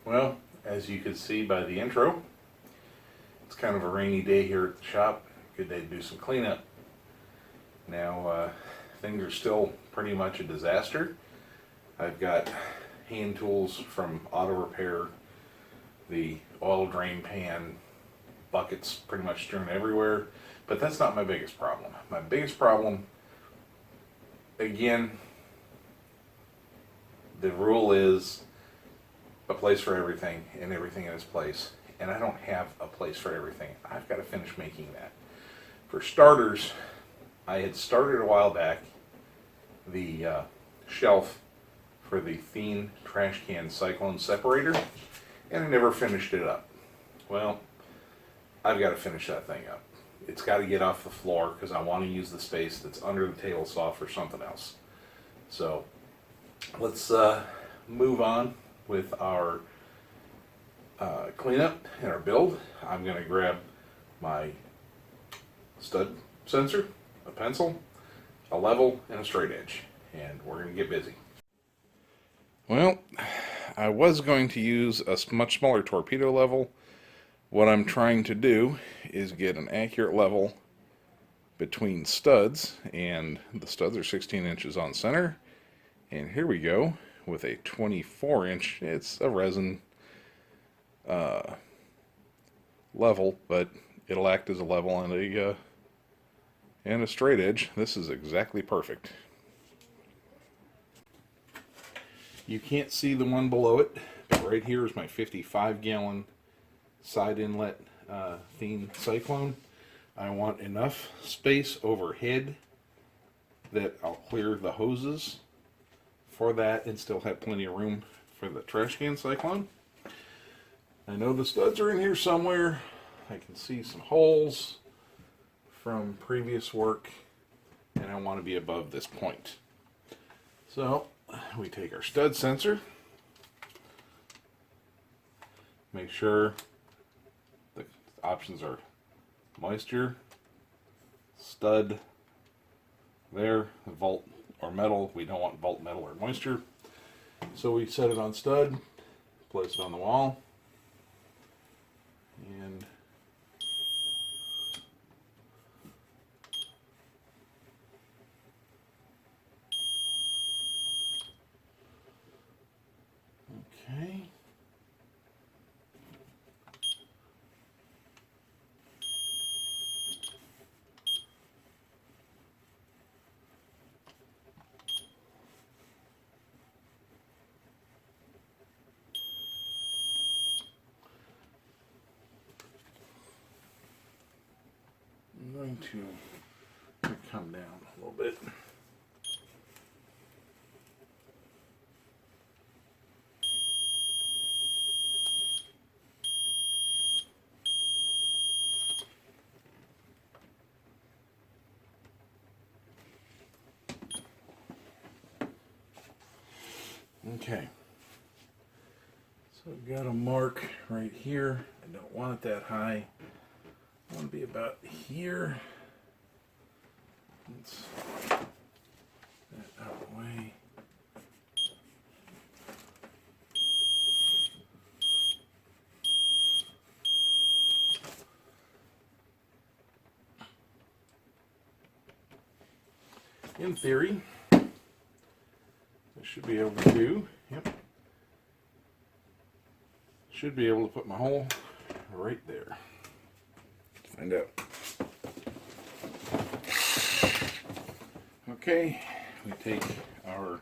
Well, as you can see by the intro, it's kind of a rainy day here at the shop. Good day to do some cleanup. Now, things are still pretty much a disaster. I've got hand tools from auto repair, the oil drain pan, buckets pretty much strewn everywhere, but that's not my biggest problem. My biggest problem, again, the rule is a place for everything and everything in its place, and I don't have a place for everything. I've got to finish making that. For starters, I had started a while back the shelf for the Thien trash can Cyclone Separator, and I never finished it up. Well, I've got to finish that thing up. It's got to get off the floor because I want to use the space that's under the table saw for something else. So let's move on with our cleanup and our build. I'm going to grab my stud sensor, a pencil, a level, and a straight edge, and we're going to get busy. Well, I was going to use a much smaller torpedo level. What I'm trying to do is get an accurate level between studs, and the studs are 16 inches on center. And here we go with a 24-inch. It's a resin level, but it'll act as a level and a straight edge. This is exactly perfect. You can't see the one below it, but right here is my 55-gallon side inlet Thien Cyclone. I want enough space overhead that I'll clear the hoses for that and still have plenty of room for the trash can Cyclone. I know the studs are in here somewhere. I can see some holes from previous work, and I want to be above this point. So we take our stud sensor, make sure the options are moisture, stud there, volt or metal. We don't want volt, metal, or moisture. So we set it on stud, place it on the wall, and okay. I'm going to come down a little bit. Okay, so I've got a mark right here. I don't want it that high. I want to be about here. Let's get that out of the way. In theory, I should be able to, should be able to put my hole right there. Let's find out. Okay, we take our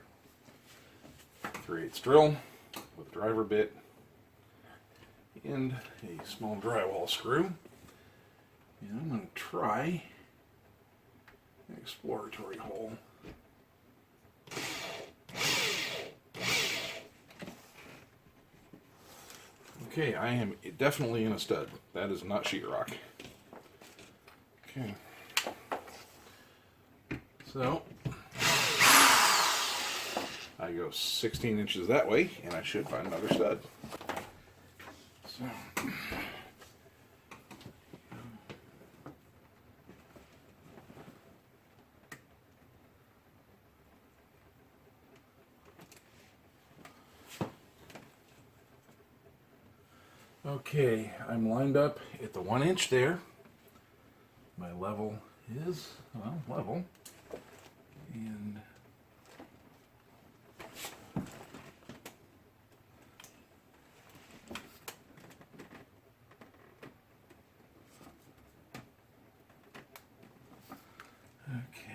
3/8 drill with a driver bit and a small drywall screw, and I'm going to try an exploratory hole. Okay, I am definitely in a stud. That is not sheetrock. Okay. So, I go 16 inches that way, and I should find another stud. So, Okay, I'm lined up at the 1 inch there. My level is, well, level. And okay.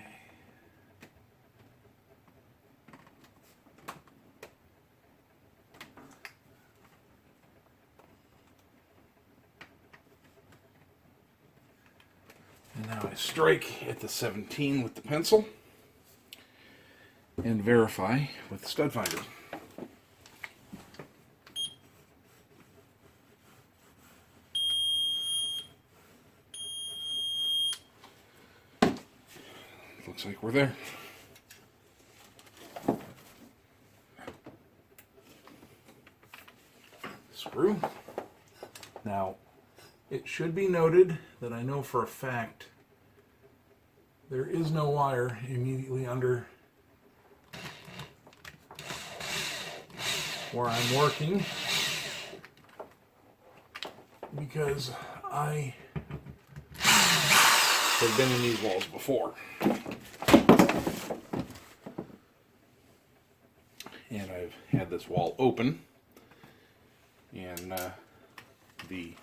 And now I strike at the 17 with the pencil and verify with the stud finder. Looks like we're there. Screw. Now, it should be noted that I know for a fact there is no wire immediately under where I'm working, because I have been in these walls before. And I've had this wall open, and the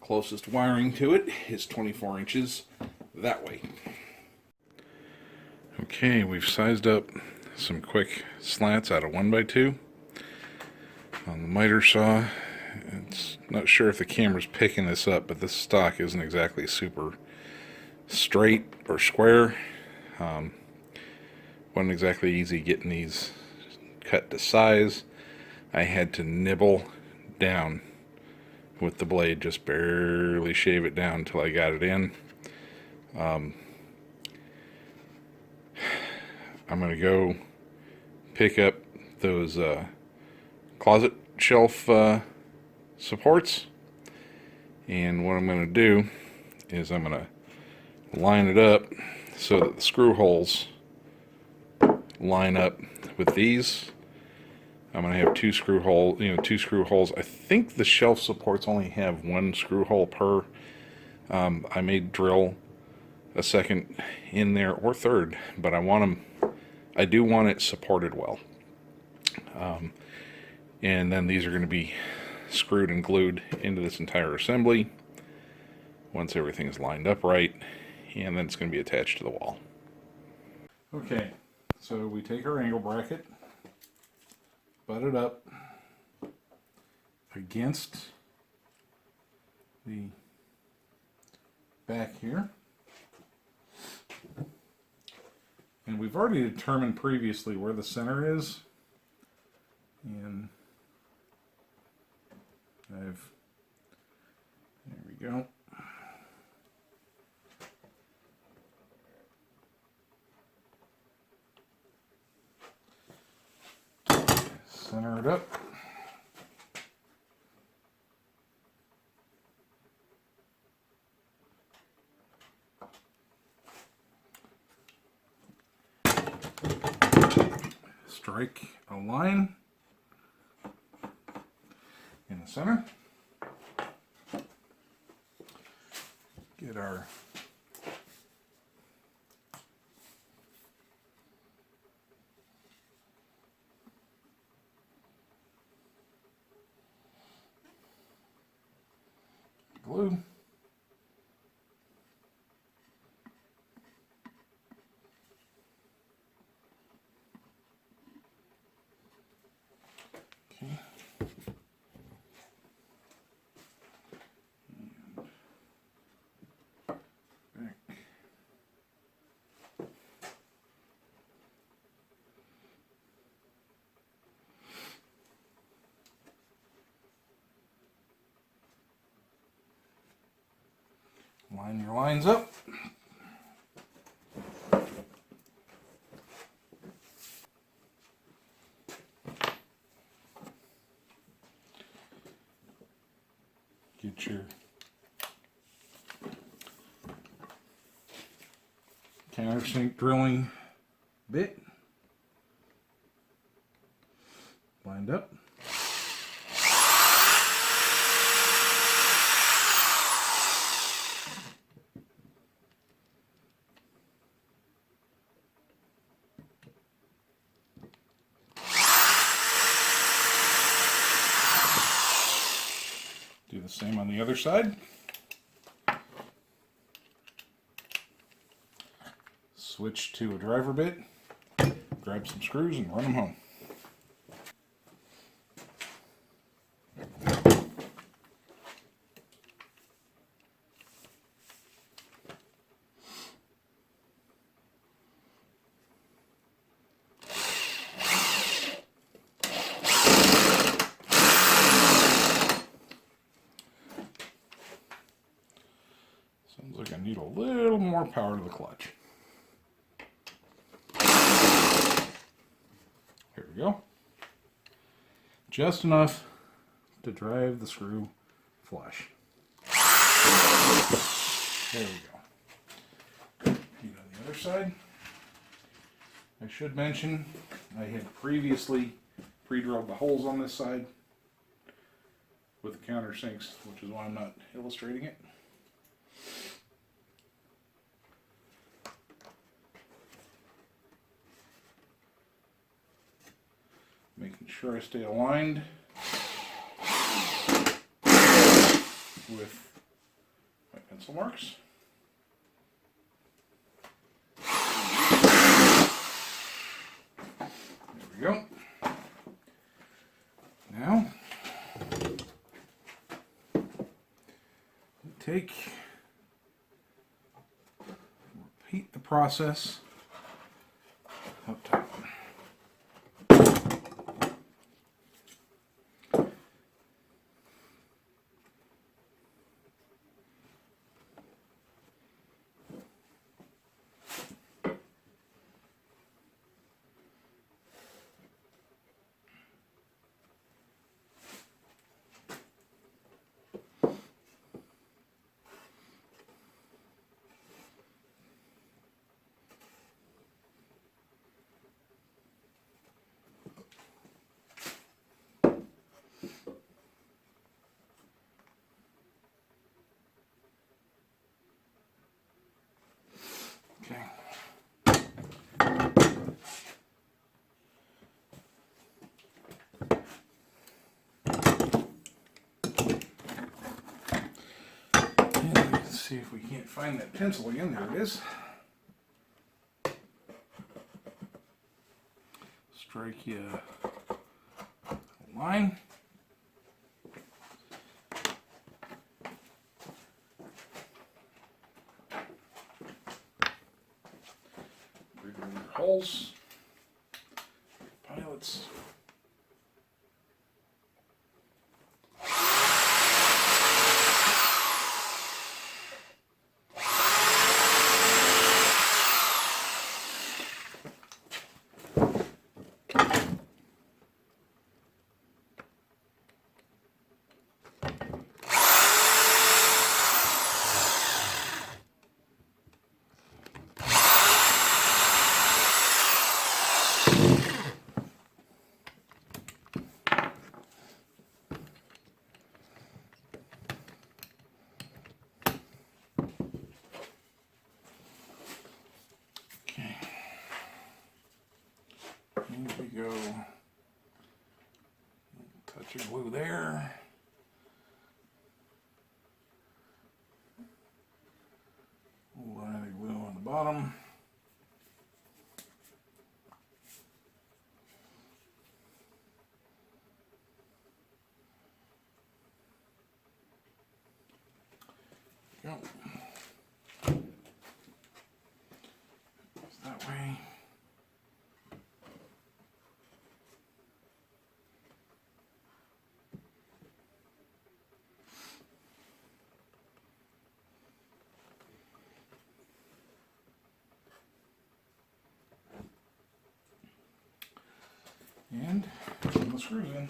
closest wiring to it is 24 inches that way. Okay, we've sized up some quick slats out of 1x2 on the miter saw. It's not sure if the camera's picking this up, but this stock isn't exactly super straight or square. Wasn't exactly easy getting these cut to size. I had to nibble down with the blade, just barely shave it down until I got it in. I'm going to go pick up those closet shelf supports, and what I'm going to do is I'm going to line it up so that the screw holes line up with these. I'm going to have two screw holes. I think the shelf supports only have one screw hole per. I may drill a second in there, or third, but I do want it supported well. And then these are going to be screwed and glued into this entire assembly once everything is lined up right, and then it's going to be attached to the wall. Okay, so we take our angle bracket, butt it up against the back here. And we've already determined previously where the center is. And there we go. Center it up. Strike a line in the center. Get our glue. Okay. And back. Line your lines up. Get your countersink drilling bit lined up. Same on the other side. Switch to a driver bit, grab some screws and run them home. Sounds like I need a little more power to the clutch. Here we go. Just enough to drive the screw flush. There we go. And on the other side, I should mention I had previously pre-drilled the holes on this side with the countersinks, which is why I'm not illustrating it. Making sure I stay aligned with my pencil marks. There we go. Now, repeat the process up top. Okay. And let's see if we can't find that pencil again. There it is. Strike you a line. Holes, pilots. Here we go. Touch of glue there. Line of glue on the bottom. Go. That way. And put the screws in.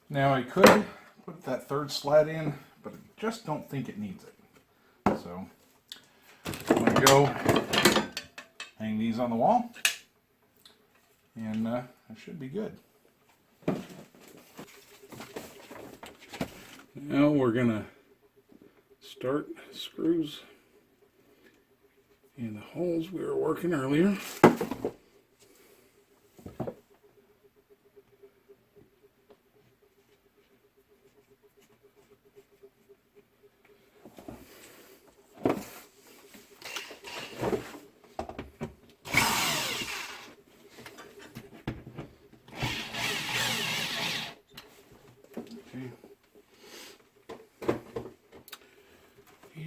Now I could put that third slat in, but I just don't think it needs it. So I'm going to go hang these on the wall, and I should be good. Now we're going to start screws in the holes we were working earlier.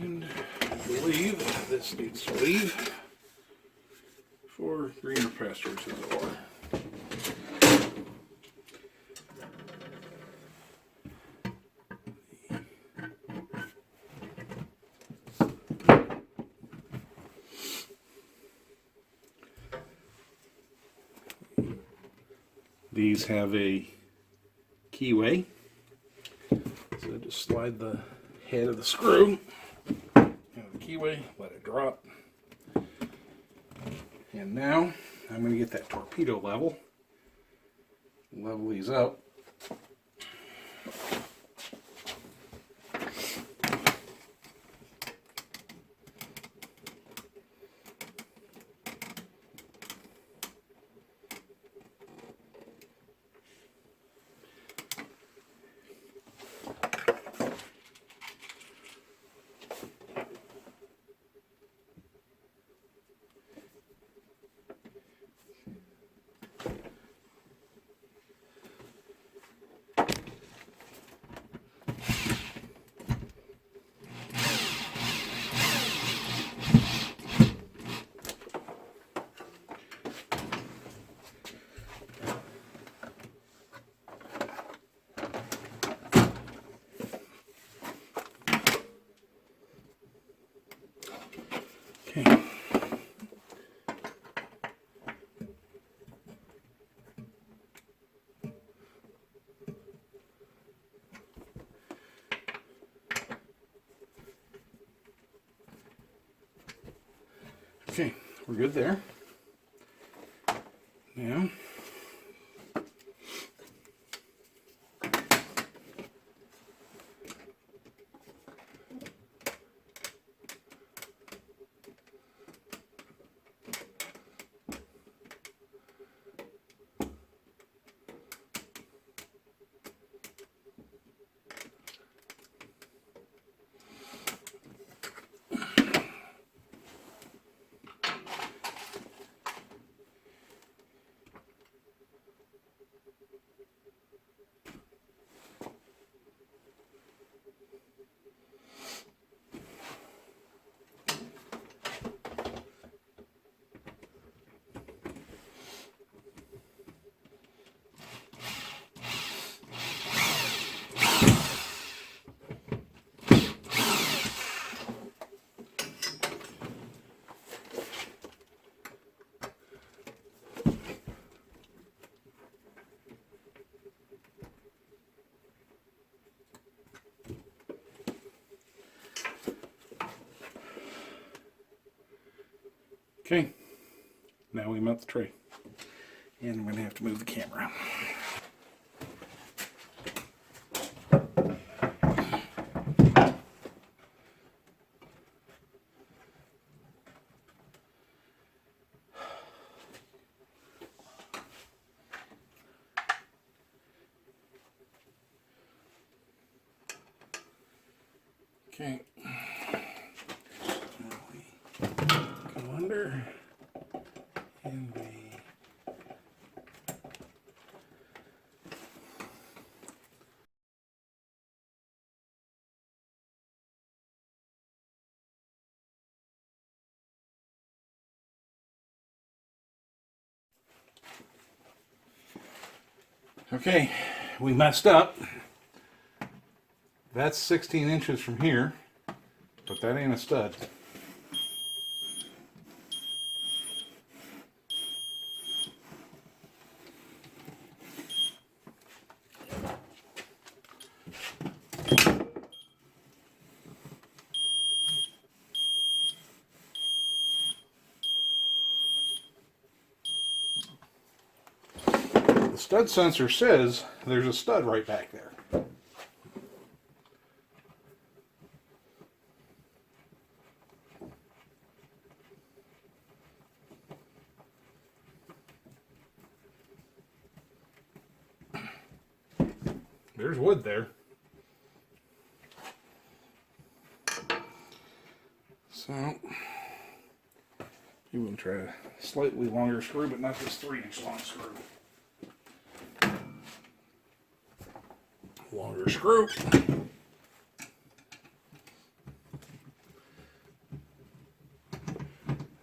And I believe this needs to leave for greener pastures as it were. These have a keyway, so just slide the head of the screw into the keyway, let it drop. And now I'm going to get that torpedo level these up. Okay. Okay, we're good there. Now, okay, now we mount the tray. And I'm going to have to move the camera. Okay. Now we go under and we okay, we messed up. That's 16 inches from here, but that ain't a stud. stud sensor says there's a stud right back there. There's wood there. So, you will try a slightly longer screw, but not this 3-inch long screw. Longer screw.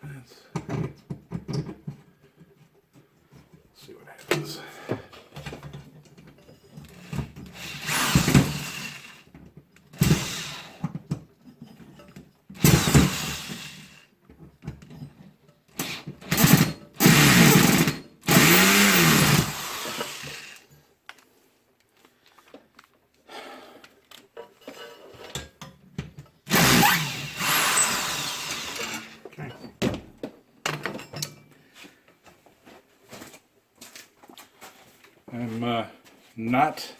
Let's see what happens. I'm not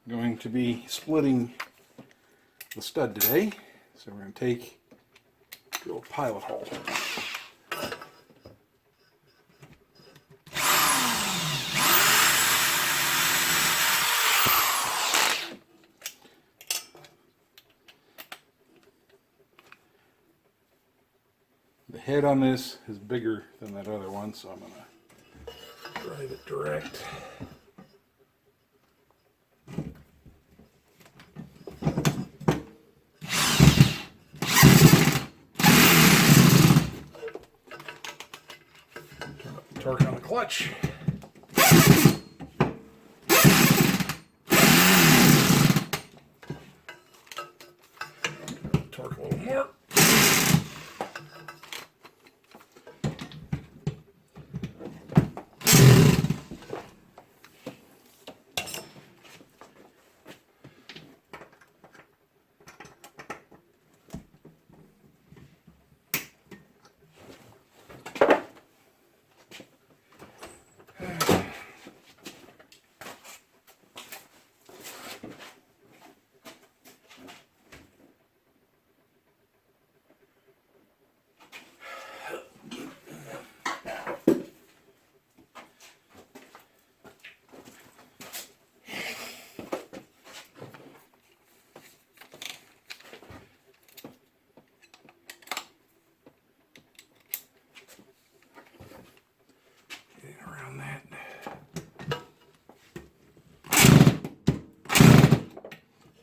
going to be splitting the stud today, so we're going to take the old pilot hole. The head on this is bigger than that other one, so I'm going to drive it direct. Turn up the torque on the clutch. Torque a little more.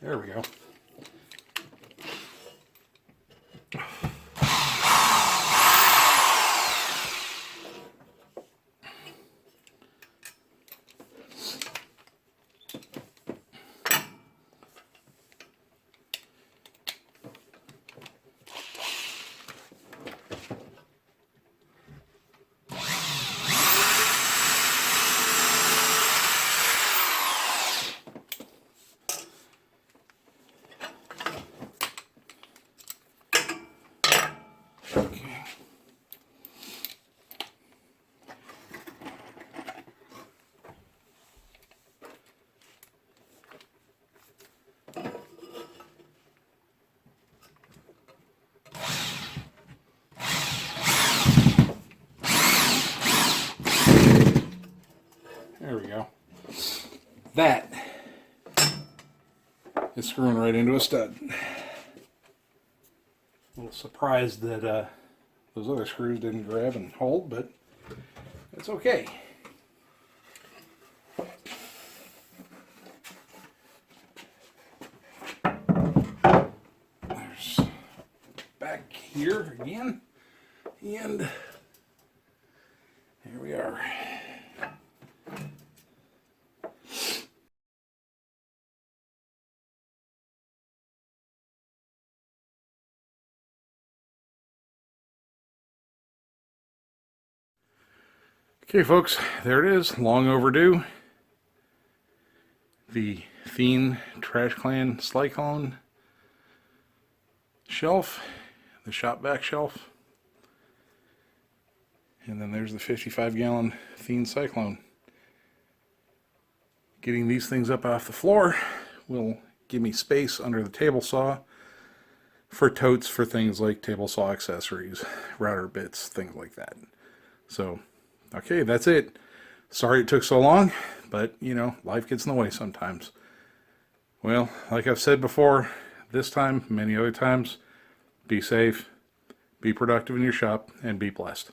There we go. There we go. That is screwing right into a stud. A little surprised that those other screws didn't grab and hold, but it's okay. There's back here again, and here we are. Okay folks, there it is, long overdue. The Thien Trash Can Cyclone shelf, the shop vac shelf, and then there's the 55-gallon Thien Cyclone. getting these things up off the floor will give me space under the table saw for totes for things like table saw accessories, router bits, things like that. So, okay, that's it. Sorry it took so long, but you know, life gets in the way sometimes. Well, like I've said before, this time, many other times, be safe, be productive in your shop, and be blessed.